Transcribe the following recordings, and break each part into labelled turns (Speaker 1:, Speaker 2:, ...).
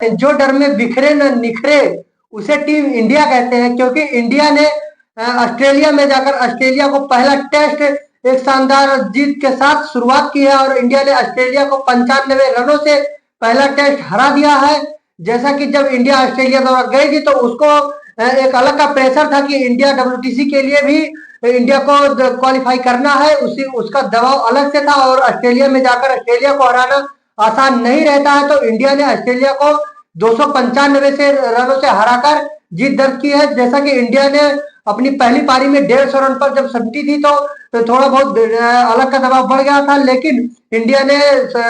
Speaker 1: जो डर में बिखरे न निखरे उसे टीम इंडिया कहते हैं, क्योंकि इंडिया ने ऑस्ट्रेलिया में जाकर ऑस्ट्रेलिया को पहला टेस्ट एक शानदार जीत के साथ शुरुआत की है और इंडिया ने ऑस्ट्रेलिया को 95 रनों से पहला टेस्ट हरा दिया है। जैसा कि जब इंडिया ऑस्ट्रेलिया दौरा गई थी तो उसको एक अलग का प्रेशर था कि इंडिया WTC के लिए भी इंडिया को क्वालिफाई करना है, उसी उसका दबाव अलग से था और ऑस्ट्रेलिया में जाकर ऑस्ट्रेलिया को हराना आसान नहीं रहता है। तो इंडिया ने ऑस्ट्रेलिया को 295 से रनों से हराकर जीत दर्ज की है। जैसा कि इंडिया ने अपनी पहली पारी में 150 रन पर जब समेटी थी तो थोड़ा बहुत अलग का दबाव बढ़ गया था, लेकिन इंडिया ने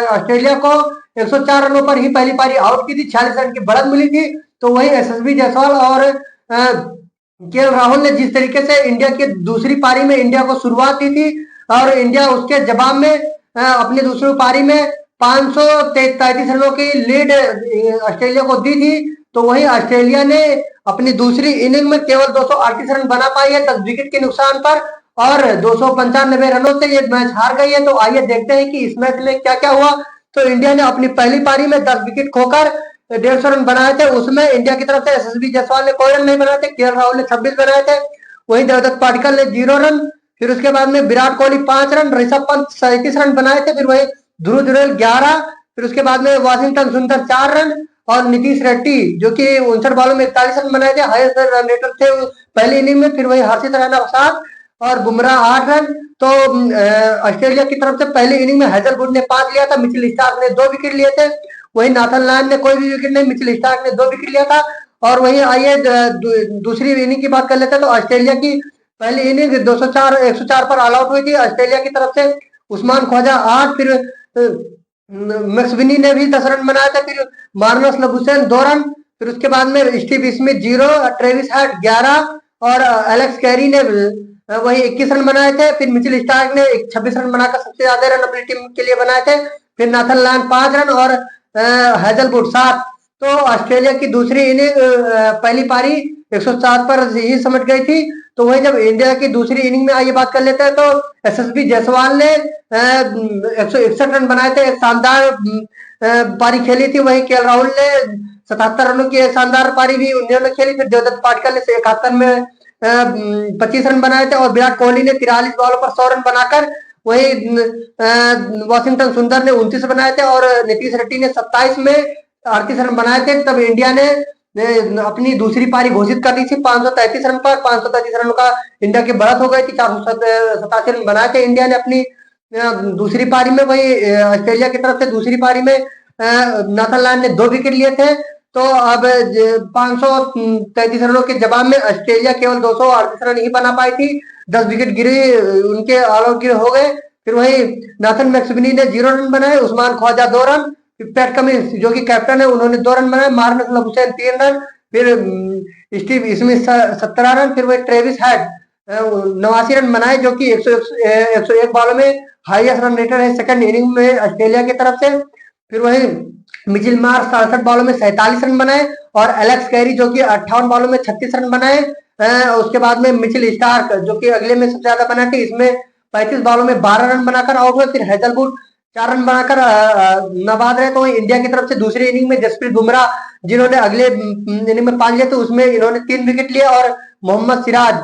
Speaker 1: ऑस्ट्रेलिया को 104 रनों पर ही पहली पारी आउट की थी, 46 रन की बढ़त मिली थी। तो वही SSB जायसवाल और KL राहुल ने जिस तरीके से इंडिया की दूसरी पारी में इंडिया को शुरुआत दी थी और इंडिया उसके जवाब में अपनी दूसरी पारी में 533 रनों की लीड ऑस्ट्रेलिया को दी थी, तो वही ऑस्ट्रेलिया ने अपनी दूसरी इनिंग में केवल 238 रन बना पाई है 10 विकेट के नुकसान पर और 295 रनों से ये मैच हार गई है। तो आइए देखते हैं कि इस मैच में क्या क्या हुआ। तो इंडिया ने अपनी पहली पारी में 10 विकेट खोकर 150 रन बनाए थे। उसमें इंडिया की तरफ से SSB जायसवाल ने कोई रन नहीं बनाए थे, KL राहुल ने 26 बनाए थे, वहीं देवदत्त पाटिकल ने 0 रन, फिर उसके बाद में विराट कोहली 5 रन, ऋषभ पंत 37 रन बनाए थे, फिर वही ध्रुव जुरेल 11, फिर उसके बाद में वाशिंगटन सुंदर 4 रन और नीतीश रेड्डी जो कि 59 बॉलों में 41 रन बनाए थे, हाईएस्ट रन रेटर थे पहली इनिंग में, फिर वही हर्षित राणा 7 और बुमराह 8 रन। तो ऑस्ट्रेलिया की तरफ से पहली इनिंग में हैजलवुड ने 5 लिया था, मिचेल स्टार्क ने 2 विकेट लिए थे, वही नाथन लायन ने कोई भी विकेट नहीं, मिचेल स्टार्क ने 2 विकेट लिया था। और वही आइए दूसरी इनिंग की बात कर लेते हैं। तो ऑस्ट्रेलिया की पहली इनिंग 104 पर ऑल आउट हुई थी ऑस्ट्रेलिया की तरफ से, उस्मान ख्वाजा 8, फिर मैक्सविनी ने भी 10 रन बनाए थे, फिर मार्नस लबुशेन 2 रन, फिर उसके बाद में स्टीव स्मिथ 0, ट्रेविस हेड 11 और एलेक्स कैरी ने वही 21 रन बनाए थे, फिर मिचेल स्टार्क ने 26 रन बनाकर सबसे ज्यादा रन अपनी टीम के लिए बनाए थे, फिर नाथन लायन 5 रन और हैजलवुड 7। तो ऑस्ट्रेलिया की दूसरी इनिंग पहली पारी 107 पर ही समझ गई थी। तो वही जब इंडिया की दूसरी इनिंग में आइए बात कर लेते हैं तो SSB जायसवाल ने 161 रन बनाए थे, एक शानदार पारी खेली थी, वही KL राहुल ने 77 रनों की एक शानदार पारी भी उन्होंने खेली, फिर देवदत्त पाटिकल ने 71 में 25 रन बनाए थे और विराट कोहली ने 43 बॉलों पर 100 रन बनाकर, वही वाशिंगटन सुंदर ने 29 बनाए थे और नीतीश रेड्डी ने 27 में 38 रन बनाए थे। तब इंडिया ने अपनी दूसरी पारी घोषित कर दी थी 533 रन पर, 533 रनों का इंडिया की बढ़त हो गई थी, 487 रन बनाए थे इंडिया ने अपनी दूसरी पारी में। वही ऑस्ट्रेलिया की तरफ से दूसरी पारी में नाथन लायन ने 2 विकेट लिए थे। तो अब 533 रनों के जवाब में ऑस्ट्रेलिया केवल 238 रन ही बना पाई थी, 10 विकेट गिरे उनके ऑल आउट हो गए। फिर वही नाथन मैक्सविनी ने 0 रन बनाए, Usman Khawaja 2 run, Pat Cummins जो कि कैप्टन है उन्होंने 2 रन बनाए, मार्नस लबुशेन 3 रन, फिर स्टीव स्मिथ 17 रन, फिर वही ट्रेविस हेड 89 रन बनाए जो कि 101 बॉलों में हाईएस्ट रन रेटर है सेकंड इनिंग में ऑस्ट्रेलिया की तरफ से। फिर वही मिचेल मार्श 67 बॉलों में 47 रन बनाए और एलेक्स कैरी जो कि 58 बॉलों में 36 रन बनाए। उसके बाद में मिचेल स्टार्क जो कि अगले में सबसे ज्यादा बनाए थे, इसमें 35 बॉलों में 12 रन बनाकर आउट हुए। फिर हैजलवुड 4 रन बनाकर नाबाद रहे। तो इंडिया की तरफ से दूसरी इनिंग में जसप्रीत बुमराह जिन्होंने अगले इनिंग में 5 लिए तो उसमें इन्होंने 3 विकेट लिए और मोहम्मद सिराज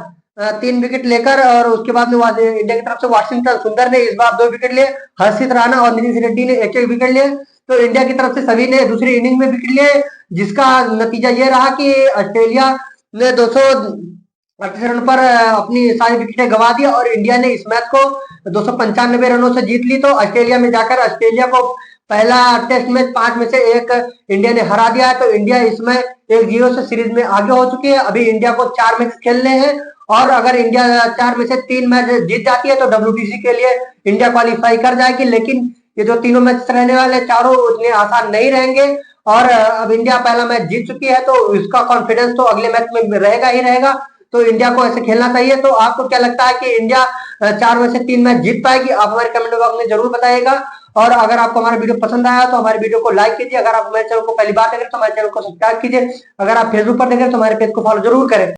Speaker 1: 3 विकेट लेकर, और उसके बाद में इंडिया की तरफ से वाशिंगटन सुंदर ने इस बार 2 विकेट लिए, हर्षित राणा और नीतीश रेड्डी ने 1-1 विकेट लिए। तो इंडिया की तरफ से सभी ने दूसरी इनिंग में विकेट लिए, जिसका नतीजा ये रहा कि ऑस्ट्रेलिया ने 238 रन पर अपनी सारी विकेटें गंवा दी और इंडिया ने इस मैच को 295 रनों से जीत ली। तो ऑस्ट्रेलिया में जाकर ऑस्ट्रेलिया को पहला टेस्ट मैच 5 में से 1 इंडिया ने हरा दिया है। तो इंडिया इसमें 1-0 से सीरीज में आगे हो चुकी है। अभी इंडिया को 4 मैच खेलने हैं और अगर इंडिया 4 में से 3 मैच जीत जाती है तो WTC के लिए इंडिया क्वालिफाई कर जाएगी। लेकिन ये जो तीनों मैच रहने वाले चारों उतने आसान नहीं रहेंगे और अब इंडिया पहला मैच जीत चुकी है तो इसका कॉन्फिडेंस तो अगले मैच में रहेगा ही रहेगा। तो इंडिया को ऐसे खेलना चाहिए। तो आपको क्या लगता है कि इंडिया 4 में से 3 मैच जीत पाएगी? आप हमारे कमेंट बॉक्स में जरूर बताइएगा। और अगर आपको हमारा वीडियो पसंद आया तो हमारे वीडियो को लाइक कीजिए। अगर आप हमारे चैनल को पहली बार देख रहे हैं तो हमारे चैनल को सब्सक्राइब कीजिए। अगर आप फेसबुक पर देख रहे हैं तो हमारे पेज को फॉलो जरूर करें।